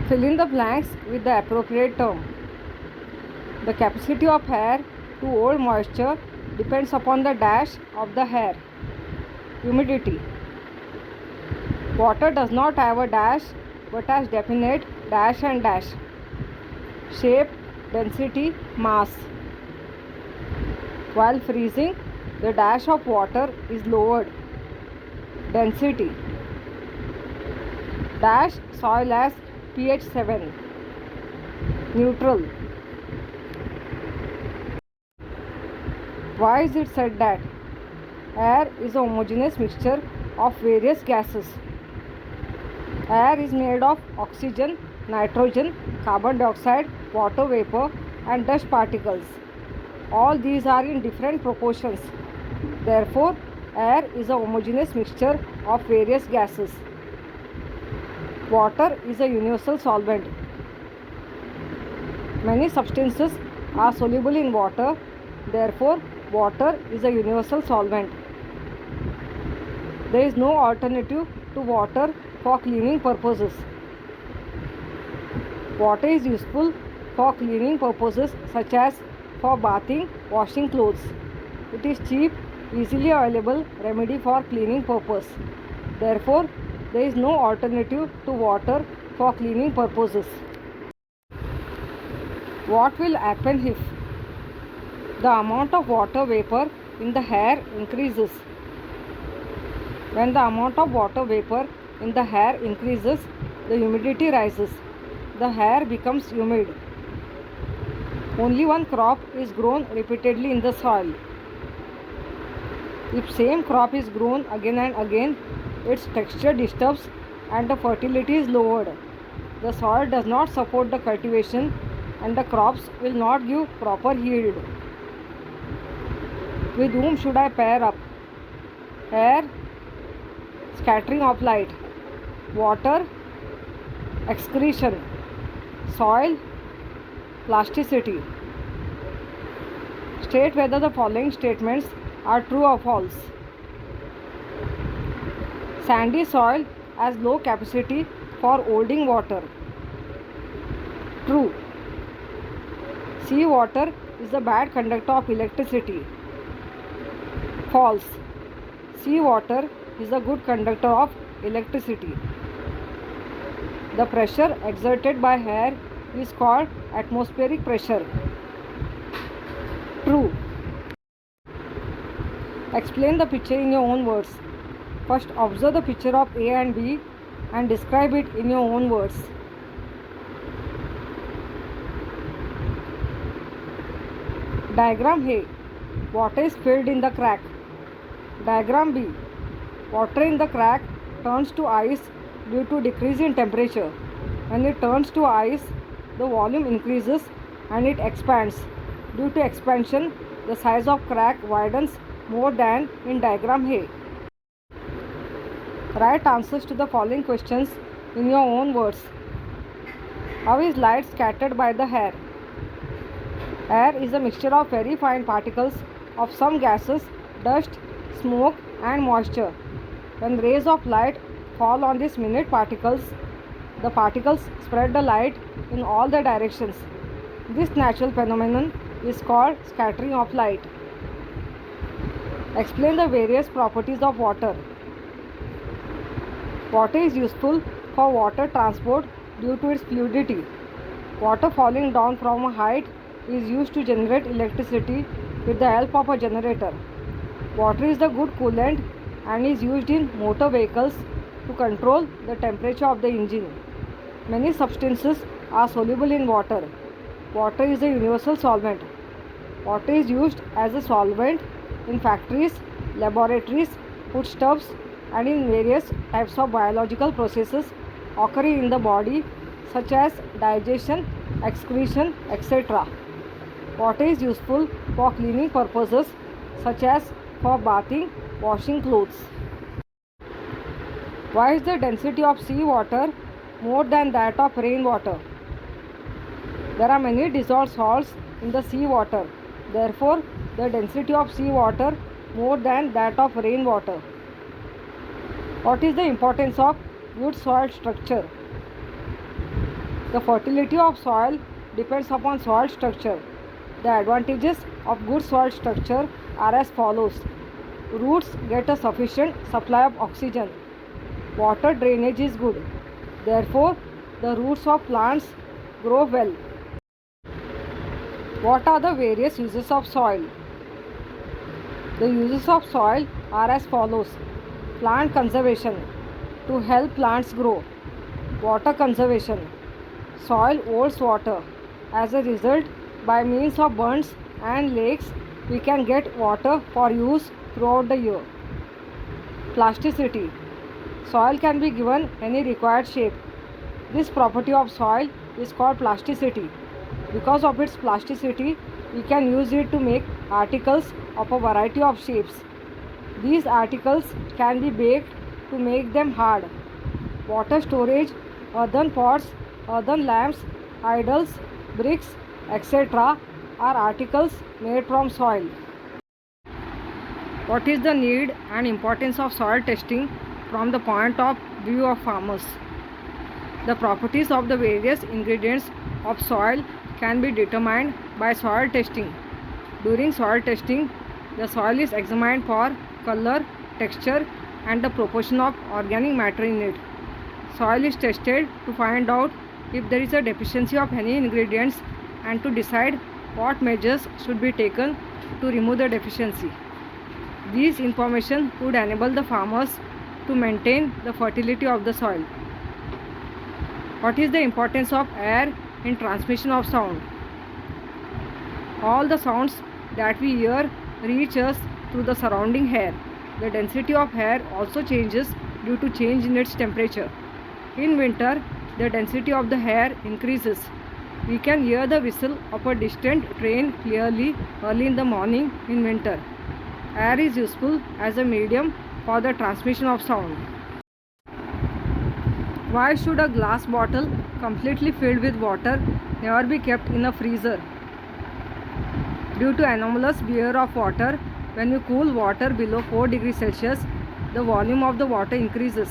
Fill in the blanks with the appropriate term. The capacity of hair to hold moisture depends upon the dash of the hair. Humidity. Water does not have a dash but has definite dash and dash. Shape, density, mass. While freezing, the dash of water is lowered. Density. Dash soil as pH 7. Neutral. Why is it said that air is a homogeneous mixture of various gases? Air is made of oxygen, nitrogen, carbon dioxide, water vapor and dust particles. All these are in different proportions. Therefore, air is a homogeneous mixture of various gases. Water is a universal solvent. Many substances are soluble in water. Therefore, water is a universal solvent. There is no alternative to water for cleaning purposes. Water is useful for cleaning purposes such as for bathing, washing clothes. It is cheap, easily available remedy for cleaning purpose. Therefore, there is no alternative to water for cleaning purposes. What will happen if the amount of water vapor in the hair increases? When the amount of water vapor in the hair increases, the humidity rises. The hair becomes humid. Only one crop is grown repeatedly in the soil. If same crop is grown again and again, its texture disturbs and the fertility is lowered. The soil does not support the cultivation and the crops will not give proper yield. With whom should I pair up? Air, scattering of light. Water, excretion. Soil, plasticity. State whether the following statements are true or false. Sandy soil has low capacity for holding water. True. Sea water is a bad conductor of electricity. False. Sea water is a good conductor of electricity. The pressure exerted by air is called atmospheric pressure. True. Explain the picture in your own words. First, observe the picture of A and B and describe it in your own words. Diagram A. Water is filled in the crack. Diagram B. Water in the crack turns to ice due to decrease in temperature. When it turns to ice, the volume increases and it expands. Due to expansion, the size of crack widens more than in diagram A. Write answers to the following questions in your own words. How is light scattered by the air? Air is a mixture of very fine particles of some gases, dust, smoke and moisture. When rays of light fall on these minute particles, the particles spread the light in all the directions. This natural phenomenon is called scattering of light. Explain the various properties of water. Water is useful for water transport due to its fluidity. Water falling down from a height is used to generate electricity with the help of a generator. Water is a good coolant and is used in motor vehicles to control the temperature of the engine. Many substances are soluble in water. Water is a universal solvent. Water is used as a solvent in factories, laboratories, foodstuffs, and in various types of biological processes occurring in the body such as digestion, excretion, etc. Water is useful for cleaning purposes such as for bathing, washing clothes. Why is the density of sea water more than that of rainwater? There are many dissolved salts in the sea water. Therefore, the density of sea water more than that of rainwater. What is the importance of good soil structure? The fertility of soil depends upon soil structure. The advantages of good soil structure are as follows. Roots get a sufficient supply of oxygen. Water drainage is good. Therefore, the roots of plants grow well. What are the various uses of soil? The uses of soil are as follows. Plant conservation, to help plants grow. Water conservation, soil holds water. As a result, by means of bunds and lakes, we can get water for use throughout the year. Plasticity, soil can be given any required shape. This property of soil is called plasticity. Because of its plasticity, we can use it to make articles of a variety of shapes. These articles can be baked to make them hard. Water storage, earthen pots, earthen lamps, idols, bricks, etc. are articles made from soil. What is the need and importance of soil testing from the point of view of farmers? The properties of the various ingredients of soil can be determined by soil testing. During soil testing, the soil is examined for color, texture, and the proportion of organic matter in it. Soil is tested to find out if there is a deficiency of any ingredients and to decide what measures should be taken to remove the deficiency. These information would enable the farmers to maintain the fertility of the soil. What is the importance of air in transmission of sound? All the sounds that we hear reach us through the surrounding air. The density of air also changes due to change in its temperature. In winter, the density of the air increases. We can hear the whistle of a distant train clearly early in the morning in winter. Air is useful as a medium for the transmission of sound. Why should a glass bottle completely filled with water never be kept in a freezer? Due to anomalous behavior of water, when you cool water below 4 degrees Celsius, the volume of the water increases.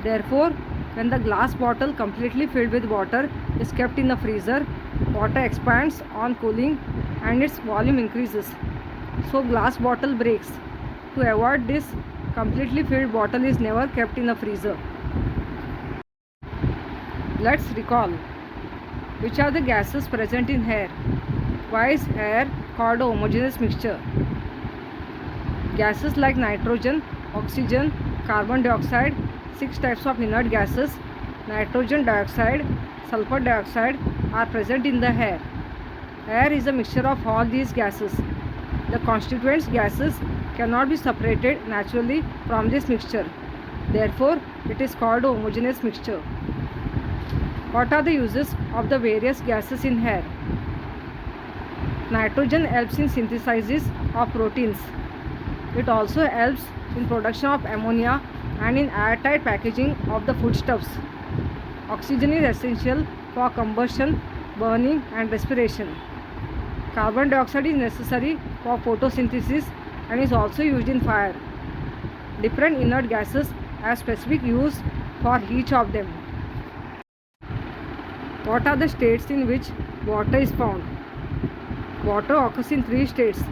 Therefore, when the glass bottle completely filled with water is kept in the freezer, water expands on cooling and its volume increases. So glass bottle breaks. To avoid this, completely filled bottle is never kept in the freezer. Let's recall. Which are the gases present in air? Why is air called a homogeneous mixture? Gases like nitrogen, oxygen, carbon dioxide, 6 types of inert gases, nitrogen dioxide, sulfur dioxide are present in the air. Air is a mixture of all these gases. The constituent gases cannot be separated naturally from this mixture. Therefore, it is called a homogeneous mixture. What are the uses of the various gases in air? Nitrogen helps in synthesis of proteins. It also helps in production of ammonia and in airtight packaging of the foodstuffs. Oxygen is essential for combustion, burning and respiration. Carbon dioxide is necessary for photosynthesis and is also used in fire. Different inert gases have specific use for each of them. What are the states in which water is found? Water occurs in 3 states: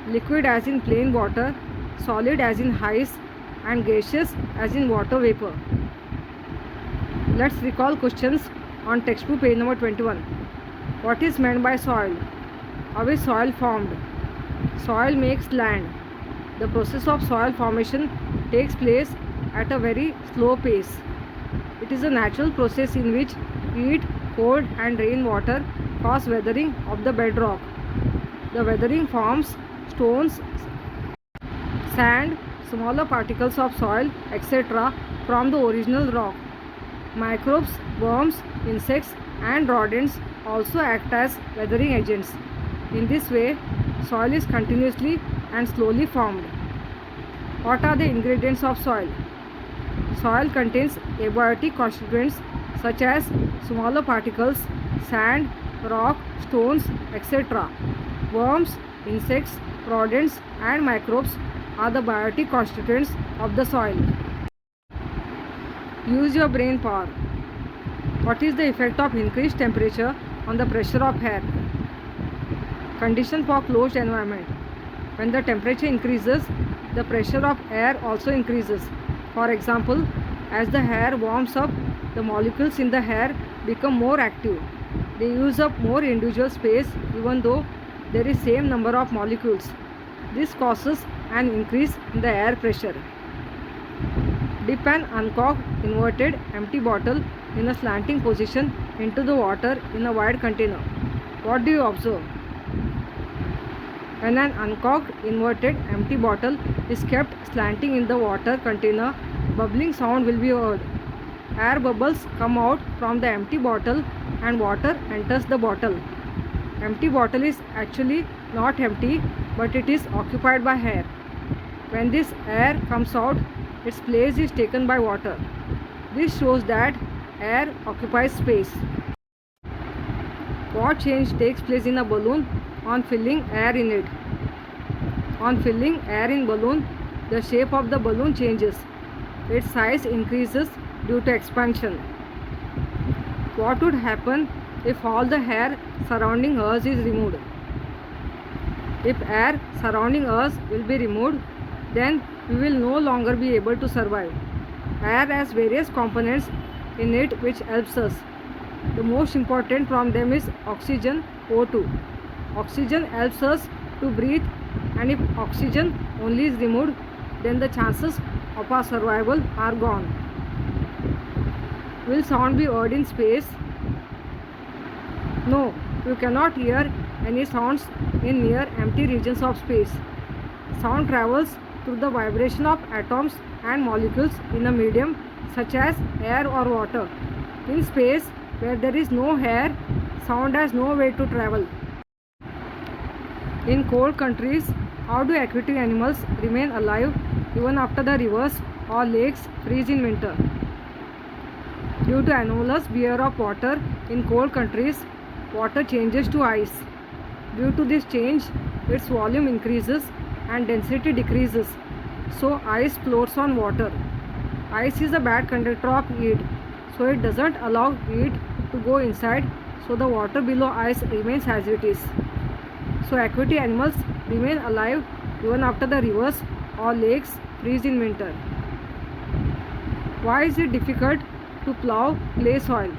liquid as in plain water, solid as in ice, and gaseous as in water vapor. Let's recall questions on textbook page number 21. What is meant by soil? How is soil formed? Soil makes land. The process of soil formation takes place at a very slow pace. It is a natural process in which heat, cold and rainwater cause weathering of the bedrock. The weathering forms stones, sand, smaller particles of soil, etc. from the original rock. Microbes, worms, insects and rodents also act as weathering agents. In this way, soil is continuously and slowly formed. What are the ingredients of soil? Soil contains abiotic constituents such as smaller particles, sand, rock, stones, etc. Worms, insects, rodents and microbes are the biotic constituents of the soil. Use your brain power. What is the effect of increased temperature on the pressure of air? Condition for closed environment. When the temperature increases, the pressure of air also increases. For example, as the air warms up, the molecules in the air become more active. They use up more individual space even though there is same number of molecules. This causes an increase in the air pressure. Dip an uncorked, inverted, empty bottle in a slanting position into the water in a wide container. What do you observe? When an uncorked, inverted, empty bottle is kept slanting in the water container, bubbling sound will be heard. Air bubbles come out from the empty bottle and water enters the bottle. Empty bottle is actually not empty, but it is occupied by air. When this air comes out, its place is taken by water. This shows that air occupies space. What change takes place in a balloon on filling air in it? On filling air in balloon, the shape of the balloon changes. Its size increases due to expansion. What would happen if all the air surrounding us is removed? If air surrounding us will be removed, then we will no longer be able to survive. Air has various components in it which helps us. The most important from them is oxygen, O2. Oxygen helps us to breathe, and if oxygen only is removed, then the chances of our survival are gone. Will sound be heard in space? No, you cannot hear any sounds in near empty regions of space. Sound travels through the vibration of atoms and molecules in a medium such as air or water. In space, where there is no air, sound has no way to travel. In cold countries, how do aquatic animals remain alive even after the rivers or lakes freeze in winter? Due to anomalous behavior of water in cold countries, water changes to ice. Due to this change, its volume increases and density decreases, so ice floats on water. Ice is a bad conductor of heat, so it doesn't allow heat to go inside, so the water below ice remains as it is. So aquatic animals remain alive even after the rivers or lakes freeze in winter. Why is it difficult to plow clay soil?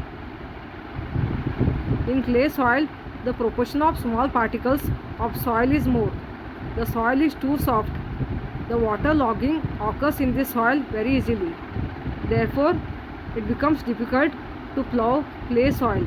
In clay soil, the proportion of small particles of soil is more. The soil is too soft. The water logging occurs in this soil very easily. Therefore, it becomes difficult to plow clay soil.